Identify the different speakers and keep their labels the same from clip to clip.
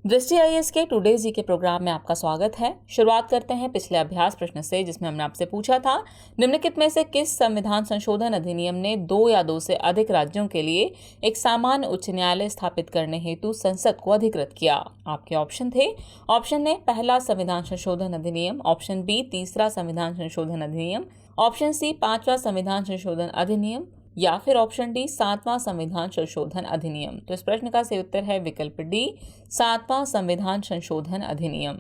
Speaker 1: दृष्टि आईएएस के टुडे जी के प्रोग्राम में आपका स्वागत है। शुरुआत करते हैं पिछले अभ्यास प्रश्न से, जिसमें हमने आपसे पूछा था निम्नलिखित में से किस संविधान संशोधन अधिनियम ने 2 या 2 से अधिक राज्यों के लिए एक सामान्य उच्च न्यायालय स्थापित करने हेतु संसद को अधिकृत किया। आपके ऑप्शन थे। ऑप्शन ए पहला संविधान संशोधन अधिनियम, ऑप्शन बी तीसरा संविधान संशोधन अधिनियम, ऑप्शन सी 5वां संविधान संशोधन अधिनियम या फिर ऑप्शन डी 7वां संविधान संशोधन अधिनियम। तो इस प्रश्न का सही उत्तर है विकल्प डी 7वां संविधान संशोधन अधिनियम।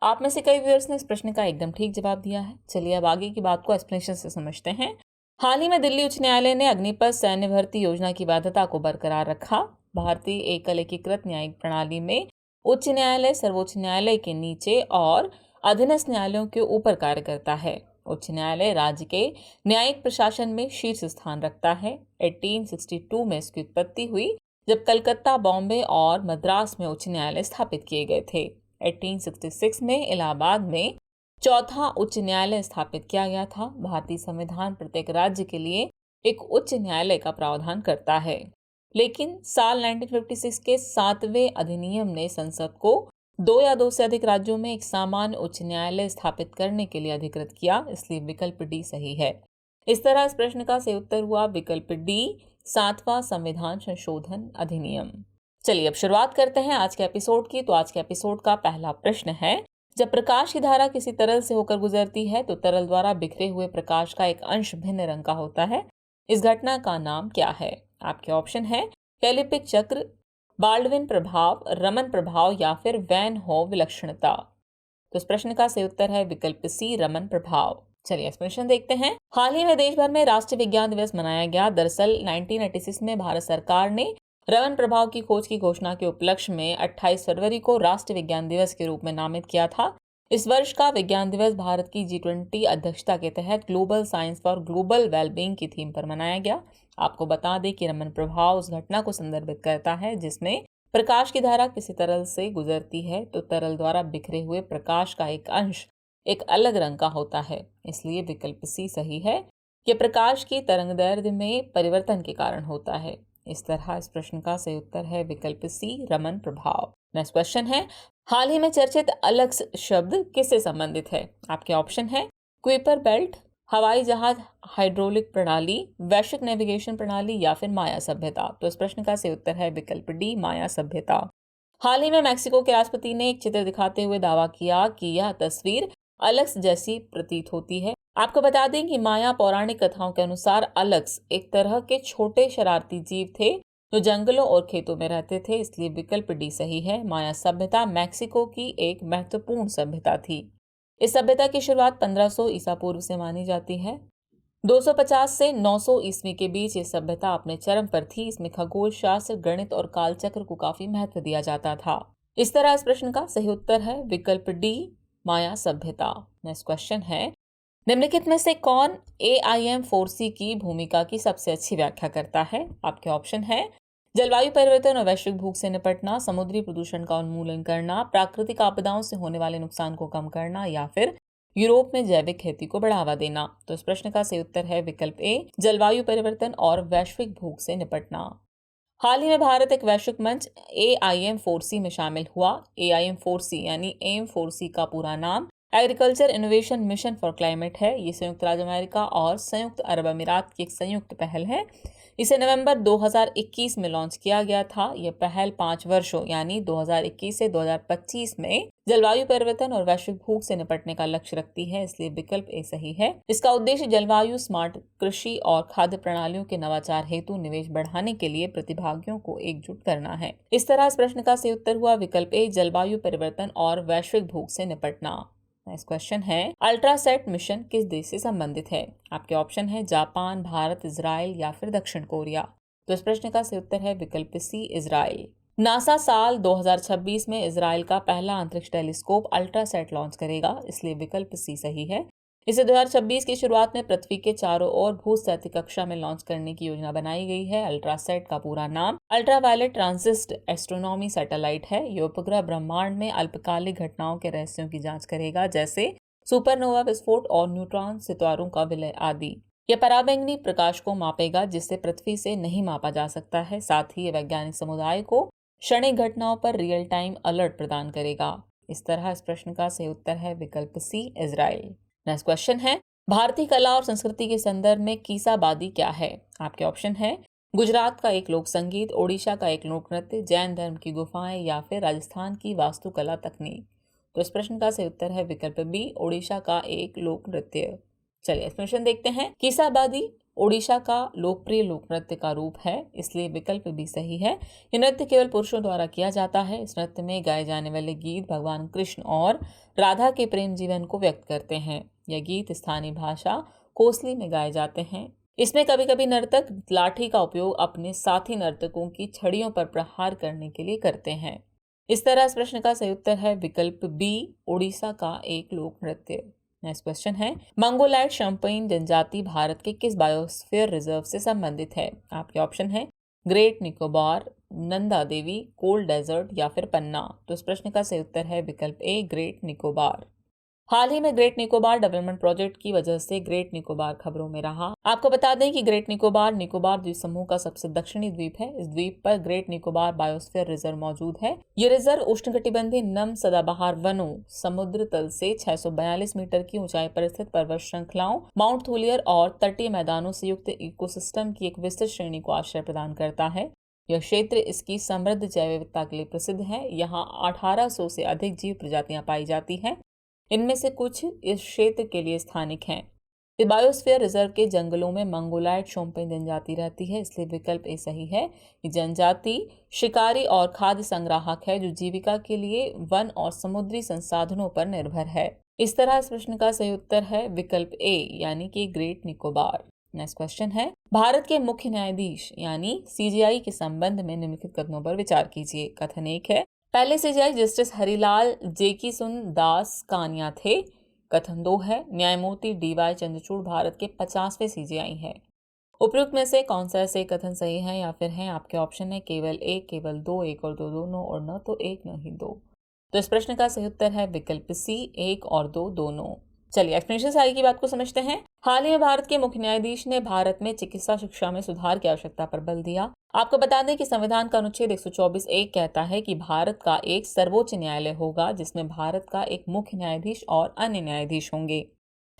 Speaker 1: आप में से कई व्यूअर्स ने इस प्रश्न का एकदम ठीक जवाब दिया है। चलिए अब आगे की बात को एक्सप्लेनेशन से समझते हैं। हाल ही में दिल्ली उच्च न्यायालय ने अग्निपथ सैन्य भर्ती योजना की वैधता को बरकरार रखा। भारतीय एकल एकीकृत न्यायिक प्रणाली में उच्च न्यायालय सर्वोच्च न्यायालय के नीचे और अधीनस्थ न्यायालयों के ऊपर कार्य करता है। उच्च न्यायालय राज्य के न्यायिक प्रशासन में शीर्ष स्थान रखता है। 1862 में इसकी उत्पत्ति हुई, जब कलकत्ता, बॉम्बे और मद्रास में उच्च न्यायालय स्थापित किए गए थे। 1866 में इलाहाबाद में चौथा उच्च न्यायालय स्थापित किया गया था। भारतीय संविधान प्रत्येक राज्य के लिए एक उच्च न्यायालय का प्रावधान करता है, लेकिन साल 1956 के 7वें अधिनियम ने संसद को 2 या 2 से अधिक राज्यों में एक सामान्य उच्च न्यायालय स्थापित करने के लिए अधिकृत किया, इसलिए विकल्प डी सही है। इस तरह इस प्रश्न का सही उत्तर हुआ विकल्प डी 7वां संविधान संशोधन अधिनियम। चलिए अब शुरुआत करते हैं आज के एपिसोड की। तो आज के एपिसोड का पहला प्रश्न है, जब प्रकाश की धारा किसी तरल से होकर गुजरती है तो तरल द्वारा बिखरे हुए प्रकाश का एक अंश भिन्न रंग का होता है। इस घटना का नाम क्या है? आपके ऑप्शन है कैलिपिक चक्र, बाल्डविन प्रभाव, रमन प्रभाव या फिर वैन हो विलक्षणता। तो इस प्रश्न का सही उत्तर है विकल्प सी रमन प्रभाव। चलिए एक्सप्लेनेशन देखते हैं। हाल ही में देश भर में राष्ट्रीय विज्ञान दिवस मनाया गया। दरअसल 1986 में भारत सरकार ने रमन प्रभाव की खोज की घोषणा के उपलक्ष्य में 28 फरवरी को राष्ट्रीय विज्ञान दिवस के रूप में नामित किया था। इस वर्ष का विज्ञान दिवस भारत की G20 अध्यक्षता के तहत global science for global wellbeing की थीम पर मनाया गया। आपको बता दें कि रमन प्रभाव उस घटना को संदर्भित करता है जिसमें प्रकाश की धारा किसी तरल से गुजरती है तो तरल द्वारा बिखरे हुए प्रकाश का एक अंश एक अलग रंग का होता है, इसलिए विकल्प सी सही है। यह प्रकाश की तरंगदैर्घ्य में परिवर्तन के कारण होता है। इस तरह इस प्रश्न का सही उत्तर है विकल्प सी रमन प्रभाव। नेक्स्ट क्वेश्चन है, हाल ही में चर्चित अलक्स शब्द किससे संबंधित है? आपके ऑप्शन है कुइपर बेल्ट, हवाई जहाज हाइड्रोलिक प्रणाली, वैश्विक नेविगेशन प्रणाली या फिर माया सभ्यता। तो इस प्रश्न का सही उत्तर है विकल्प डी माया सभ्यता। हाल ही में मैक्सिको के राष्ट्रपति ने एक चित्र दिखाते हुए दावा किया कि यह तस्वीर अलक्स जैसी प्रतीत होती है। आपको बता दें कि माया पौराणिक कथाओं के अनुसार अलक्स एक तरह के छोटे शरारती जीव थे जो जंगलों और खेतों में रहते थे, इसलिए विकल्प डी सही है। माया सभ्यता मैक्सिको की एक महत्वपूर्ण सभ्यता थी। इस सभ्यता की शुरुआत 1500 ईसा पूर्व से मानी जाती है। 250 से 900 ईस्वी के बीच ये सभ्यता अपने चरम पर थी। इसमें खगोल शास्त्र, गणित और कालचक्र को काफी महत्व दिया जाता था। इस तरह इस प्रश्न का सही उत्तर है विकल्प डी माया सभ्यता। नेक्स्ट क्वेश्चन है, निम्नलिखित में से कौन AIM4C की भूमिका की सबसे अच्छी व्याख्या करता है? आपके ऑप्शन है जलवायु परिवर्तन और वैश्विक भूख से निपटना, समुद्री प्रदूषण का उन्मूलन करना, प्राकृतिक आपदाओं से होने वाले नुकसान को कम करना या फिर यूरोप में जैविक खेती को बढ़ावा देना। तो इस प्रश्न का सही उत्तर है विकल्प ए जलवायु परिवर्तन और वैश्विक भूख से निपटना। हाल ही में भारत एक वैश्विक मंच AIM4C में शामिल हुआ। AIM4C यानी AIM4C का पूरा नाम agriculture innovation mission for climate है। ये संयुक्त राज्य अमेरिका और संयुक्त अरब अमीरात की एक संयुक्त पहल है। इसे नवंबर 2021 में लॉन्च किया गया था। यह पहल 5 वर्षों यानी 2021 से 2025 में जलवायु परिवर्तन और वैश्विक भूख से निपटने का लक्ष्य रखती है, इसलिए विकल्प ए सही है। इसका उद्देश्य जलवायु स्मार्ट कृषि और खाद्य प्रणालियों के नवाचार हेतु निवेश बढ़ाने के लिए प्रतिभागियों को एकजुट करना है। इस तरह इस प्रश्न का सही उत्तर हुआ विकल्प ए जलवायु परिवर्तन और वैश्विक भूख से निपटना। नेक्स्ट क्वेश्चन है, अल्ट्रासैट मिशन किस देश से संबंधित है? आपके ऑप्शन है जापान, भारत, इजराइल या फिर दक्षिण कोरिया। तो इस प्रश्न का सही उत्तर है विकल्प सी इजराइल। नासा साल 2026 में इजराइल का पहला अंतरिक्ष टेलीस्कोप अल्ट्रासैट लॉन्च करेगा, इसलिए विकल्प सी सही है। इसे 2026 की शुरुआत में पृथ्वी के चारों ओर भूस्थैतिक कक्षा में लॉन्च करने की योजना बनाई गई है। अल्ट्रासैट का पूरा नाम अल्ट्रावायलेट ट्रांजिट एस्ट्रोनॉमी सैटेलाइट है। यह उपग्रह ब्रह्मांड में अल्पकालिक घटनाओं के रहस्यों की जांच करेगा, जैसे सुपरनोवा विस्फोट और न्यूट्रॉन सितारों का विलय आदि। यह पराबैंगनी प्रकाश को मापेगा जिससे पृथ्वी से नहीं मापा जा सकता है। साथ ही ये वैज्ञानिक समुदाय को क्षणिक घटनाओं पर रियल टाइम अलर्ट प्रदान करेगा? इस तरह इस प्रश्न का सही उत्तर है विकल्प सी, इजराइल। नेक्स्ट क्वेश्चन है, भारतीय कला और संस्कृति के संदर्भ में कीसाबादी क्या है? आपके ऑप्शन है गुजरात का एक लोक संगीत, ओडिशा का एक लोक नृत्य, जैन धर्म की गुफाएं या फिर राजस्थान की वास्तुकला तकनीक। तो इस प्रश्न का सही उत्तर है विकल्प बी, ओडिशा का एक लोक नृत्य। चलिए एक्सप्लेनेशन देखते हैं। कीसाबादी ओडिशा का लोकप्रिय लोक नृत्य का रूप है, इसलिए विकल्प भी सही है। यह नृत्य केवल पुरुषों द्वारा किया जाता है। इस नृत्य में गाए जाने वाले गीत भगवान कृष्ण और राधा के प्रेम जीवन को व्यक्त करते हैं। यह गीत स्थानीय भाषा कोसली में गाए जाते हैं। इसमें कभी कभी नर्तक लाठी का उपयोग अपने साथी नर्तकों की छड़ियों पर प्रहार करने के लिए करते हैं। इस तरह इस प्रश्न का सही उत्तर है विकल्प बी, ओडिशा का एक लोक नृत्य। नेक्स्ट क्वेश्चन है, मंगोलाइट शम्पेन जनजाति भारत के किस बायोस्फीयर रिजर्व से संबंधित है? आपके ऑप्शन है great Nicobar, Nanda Devi, cold desert या फिर पन्ना। तो इस प्रश्न का सही उत्तर है विकल्प ए, ग्रेट निकोबार। हाल ही में ग्रेट निकोबार डेवलपमेंट प्रोजेक्ट की वजह से ग्रेट निकोबार खबरों में रहा। आपको बता दें कि ग्रेट निकोबार निकोबार द्वीप समूह का सबसे दक्षिणी द्वीप है। इस द्वीप पर ग्रेट निकोबार बायोस्फीयर रिजर्व मौजूद है। ये रिजर्व उष्णकटिबंधीय नम सदाबहार वनों, समुद्र तल से 642 मीटर की ऊंचाई पर स्थित पर्वत श्रृंखलाओं, माउंट थूलियर और तटीय मैदानों से युक्त इकोसिस्टम की एक विस्तृत श्रेणी को आश्रय प्रदान करता है। यह क्षेत्र इसकी समृद्ध जैव विविधता के लिए प्रसिद्ध है। यहाँ 1800 से अधिक जीव प्रजातियां पाई जाती हैं। इनमें से कुछ इस क्षेत्र के लिए स्थानिक हैं। इस बायोस्फीयर रिजर्व के जंगलों में मंगोलाइट शोम्पेन जनजाति रहती है, इसलिए विकल्प ए सही है। ये जनजाति शिकारी और खाद्य संग्राहक है जो जीविका के लिए वन और समुद्री संसाधनों पर निर्भर है। इस तरह इस प्रश्न का सही उत्तर है विकल्प ए, यानी कि ग्रेट निकोबार। नेक्स्ट क्वेश्चन है, भारत के मुख्य न्यायाधीश यानी सीजेआई के संबंध में निम्नलिखित कथनों पर विचार कीजिए। कथन 1 है, पहले सीजेआई जस्टिस हरिलाल जेकिसुन दास कानिया थे। कथन 2 है, न्यायमूर्ति डीवाई चंद्रचूड़ भारत के 50वें सीजेआई है। उपयुक्त में से कौन सा ऐसे कथन सही है या फिर है? आपके ऑप्शन है केवल एक, केवल दो, एक और दो दोनों, और न तो एक न ही दो। तो इस प्रश्न का सही उत्तर है विकल्प सी, एक और दो दोनों। चलिए एक्सप्लेनेशन से आगे की बात को समझते हैं। हाल ही में भारत के मुख्य न्यायाधीश ने भारत में चिकित्सा शिक्षा में सुधार की आवश्यकता पर बल दिया। आपको बता दें कि संविधान का अनुच्छेद 124(1) कहता है कि भारत का एक सर्वोच्च न्यायालय होगा जिसमें भारत का एक मुख्य न्यायाधीश और अन्य न्यायाधीश होंगे।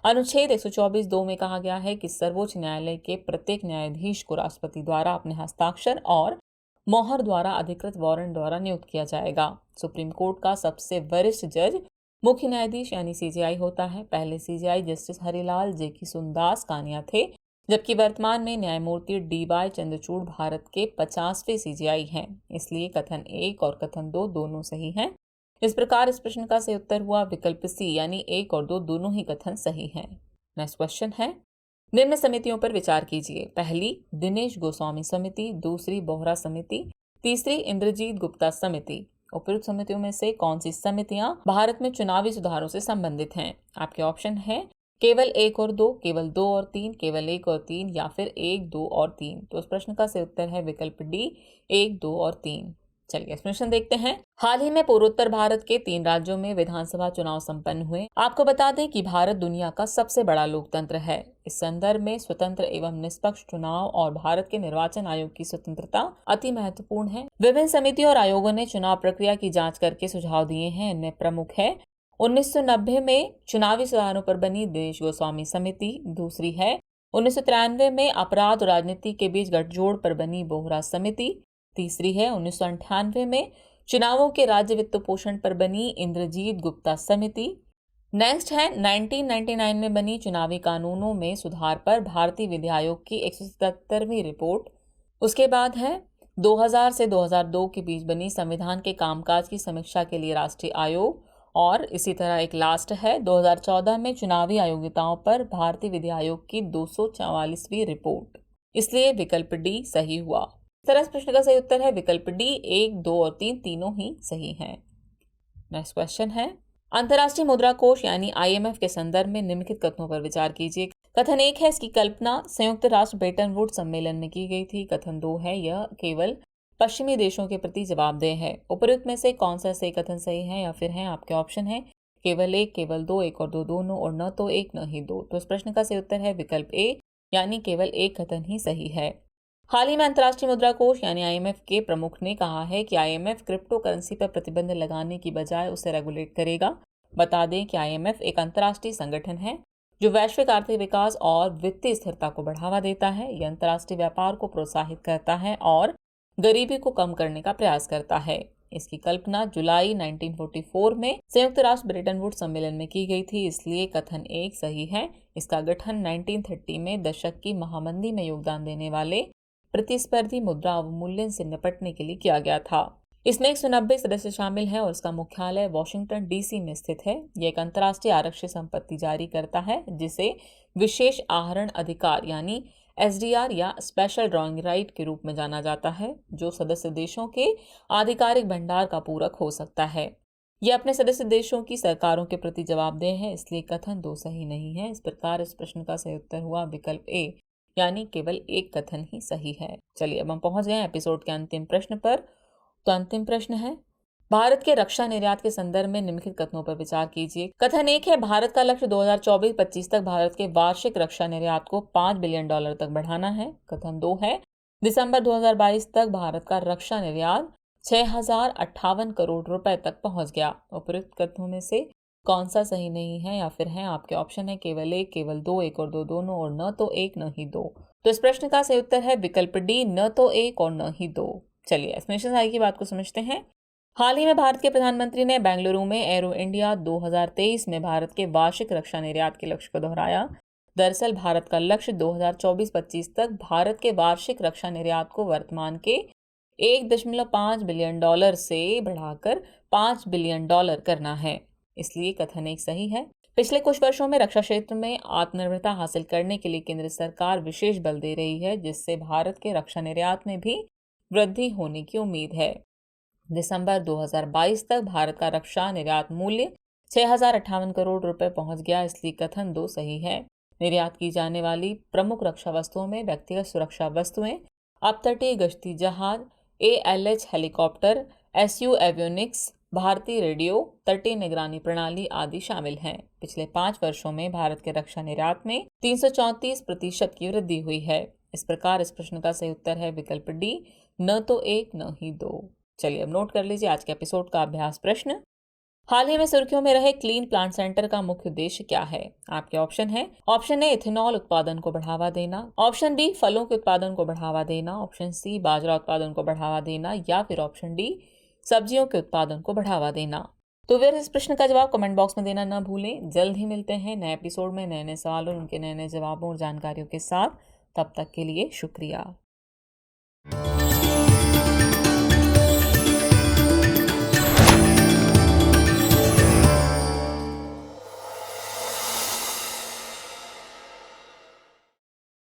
Speaker 1: अनुच्छेद 124(2) में कहा गया है कि सर्वोच्च न्यायालय के प्रत्येक न्यायाधीश को राष्ट्रपति द्वारा अपने हस्ताक्षर और मोहर द्वारा अधिकृत वारंट द्वारा नियुक्त किया जाएगा। सुप्रीम कोर्ट का सबसे वरिष्ठ जज मुख्य न्यायाधीश यानी सीजेआई होता है। पहले सीजेआई जस्टिस हरिलाल जेकिसुन दास कानिया थे, जबकि वर्तमान में न्यायमूर्ति डीवाई चंद्रचूड़ भारत के 50वें सीजेआई हैं। इसलिए कथन 1 और कथन 2 दोनों सही हैं। इस प्रकार इस प्रश्न का सही उत्तर हुआ विकल्प सी, यानी 1 और 2 दोनों ही कथन सही हैं। नेक्स्ट क्वेश्चन है, निम्न समितियों पर विचार कीजिए। पहली दिनेश गोस्वामी समिति, दूसरी बोहरा समिति, तीसरी इंद्रजीत गुप्ता समिति। उपयुक्त समितियों में से कौन सी समितियां भारत में चुनावी सुधारों से संबंधित हैं? आपके ऑप्शन है केवल 1 और 2, केवल 2 और 3, केवल 1 और 3 या फिर 1, 2 और 3। तो इस प्रश्न का सही उत्तर है विकल्प डी, 1, 2 और 3। चलिए एक्सप्लेनेशन देखते हैं। हाल ही में पूर्वोत्तर भारत के 3 राज्यों में विधानसभा चुनाव संपन्न हुए। आपको बता दें कि भारत दुनिया का सबसे बड़ा लोकतंत्र है। इस संदर्भ में स्वतंत्र एवं निष्पक्ष चुनाव और भारत के निर्वाचन आयोग की स्वतंत्रता अति महत्वपूर्ण है। विभिन्न समितियों और आयोगों ने चुनाव प्रक्रिया की जांच करके सुझाव दिए हैं। इनमें प्रमुख है 1990 में चुनावी सुधारों पर बनी दिनेश गोस्वामी समिति, दूसरी है 1993 में अपराध और राजनीति के बीच गठजोड़ पर बनी बोहरा समिति, तीसरी है 1998 में चुनावों के राज्य वित्त पोषण पर बनी इंद्रजीत गुप्ता समिति। नेक्स्ट है 1999 में बनी चुनावी कानूनों में सुधार पर भारतीय विधि आयोग की 177वीं रिपोर्ट। उसके बाद है 2000 से 2002 के बीच बनी संविधान के कामकाज की समीक्षा के लिए राष्ट्रीय आयोग, और इसी तरह एक लास्ट है 2014 में चुनावी अयोग्यताओं पर भारतीय विधि आयोग की 244वीं रिपोर्ट। इसलिए विकल्प डी सही हुआ। इस तरह इस प्रश्न का सही उत्तर है विकल्प डी, 1, 2 और 3 तीनों ही सही हैं। नेक्स्ट क्वेश्चन है, अंतर्राष्ट्रीय मुद्रा कोष यानी IMF के संदर्भ में निम्नलिखित कथनों पर विचार कीजिए। कथन 1 है, इसकी कल्पना संयुक्त राष्ट्र ब्रेटन वुड्स सम्मेलन में की गई थी। कथन 2 है, यह केवल पश्चिमी देशों के प्रति जवाबदेह है। उपयुक्त में से कौन सा सही कथन सही है या फिर है? आपके ऑप्शन है केवल 1, केवल 2, 1 और 2 दोनों, और न तो 1 न ही 2। तो इस प्रश्न का सही उत्तर है विकल्प ए, यानी केवल एक कथन ही सही है। हाल ही में अंतर्राष्ट्रीय मुद्रा कोष यानी IMF के प्रमुख ने कहा है कि IMF क्रिप्टो करेंसी पर प्रतिबंध लगाने की बजाय उसे रेगुलेट करेगा। बता दें कि IMF एक अंतर्राष्ट्रीय संगठन है जो वैश्विक आर्थिक विकास और वित्तीय स्थिरता को बढ़ावा देता है। यह अंतर्राष्ट्रीय व्यापार को प्रोत्साहित करता है और गरीबी को कम करने का प्रयास करता है। इसकी कल्पना जुलाई 1944 में संयुक्त राष्ट्र ब्रेटन वुड्स सम्मेलन में की गई थी, इसलिए कथन एक सही है। इसका गठन 1930 में दशक की महामंदी में योगदान देने वाले प्रतिस्पर्धी मुद्रा अवमूल्यन से निपटने के लिए किया गया था। इसमें 190 सदस्य शामिल हैं और इसका मुख्यालय वॉशिंगटन DC में स्थित है। यह एक अंतर्राष्ट्रीय आरक्षित संपत्ति जारी करता है जिसे विशेष आहरण अधिकार यानी SDR या स्पेशल ड्रॉइंग राइट के रूप में जाना जाता है, जो सदस्य देशों के आधिकारिक भंडार का पूरक हो सकता है। यह अपने सदस्य देशों की सरकारों के प्रति जवाबदेह है, इसलिए कथन 2 सही नहीं है। इस प्रकार इस प्रश्न का सही उत्तर हुआ विकल्प A, यानी केवल एक कथन ही सही है। चलिए अब हम पहुंच गए एपिसोड के अंतिम प्रश्न पर। तो अंतिम प्रश्न है, भारत के रक्षा निर्यात के संदर्भ में निम्नलिखित कथनों पर विचार कीजिए। कथन 1 है, भारत का लक्ष्य 2024-25 तक भारत के वार्षिक रक्षा निर्यात को $5 बिलियन तक बढ़ाना है। कथन 2 है, दिसंबर 2022 तक भारत का रक्षा निर्यात 6058 करोड़ रुपए तक पहुंच गया। उपरोक्त कथनों में से कौन सा सही नहीं है, या फिर है आपके ऑप्शन है केवल 1, केवल 2, 1 और 2 दोनों, और न तो 1 न ही 2। तो इस प्रश्न का सही उत्तर है विकल्प D, न तो 1 और न ही 2। चलिए एस्टिमेशन आई की बात को समझते हैं। हाल ही में भारत के प्रधानमंत्री ने बेंगलुरु में एरो इंडिया 2023 में भारत के वार्षिक रक्षा निर्यात के लक्ष्य को दोहराया। दरअसल भारत का लक्ष्य 2024-25 तक भारत के वार्षिक रक्षा निर्यात को वर्तमान के $1.5 बिलियन से बढ़ाकर $5 बिलियन करना है, इसलिए कथन 1 सही है। पिछले कुछ वर्षों में रक्षा क्षेत्र में आत्मनिर्भरता हासिल करने के लिए केंद्र सरकार विशेष बल दे रही है, जिससे भारत के रक्षा निर्यात में भी वृद्धि होने की उम्मीद है। दिसंबर 2022 तक भारत का रक्षा निर्यात मूल्य 6058 करोड़ रुपए पहुंच गया, इसलिए कथन 2 सही है। निर्यात की जाने वाली प्रमुख रक्षा वस्तुओं में व्यक्तिगत सुरक्षा वस्तुएं, अपतटीय गश्ती जहाज, ALH हेलीकॉप्टर, SU एवियोनिक्स, भारतीय रेडियो, तटीय निगरानी प्रणाली आदि शामिल हैं। पिछले 5 वर्षों में भारत के रक्षा निर्यात में 334% की वृद्धि हुई है। इस प्रकार इस प्रश्न का सही उत्तर है विकल्प D, न तो 1 न ही 2। चलिए अब नोट कर लीजिए आज के एपिसोड का अभ्यास प्रश्न। हाल ही में सुर्खियों में रहे क्लीन प्लांट सेंटर का मुख्य उद्देश्य क्या है? आपके ऑप्शन है। ऑप्शन ए, इथेनॉल उत्पादन को बढ़ावा देना। ऑप्शन बी, फलों के उत्पादन को बढ़ावा देना। ऑप्शन सी, बाजरा उत्पादन को बढ़ावा देना, या फिर ऑप्शन डी, सब्जियों के उत्पादन को बढ़ावा देना। तो फिर इस प्रश्न का जवाब कमेंट बॉक्स में देना न भूलें। जल्द ही मिलते हैं नए एपिसोड में नए नए सवालों और उनके नए नए जवाबों और जानकारियों के साथ। तब तक के लिए शुक्रिया।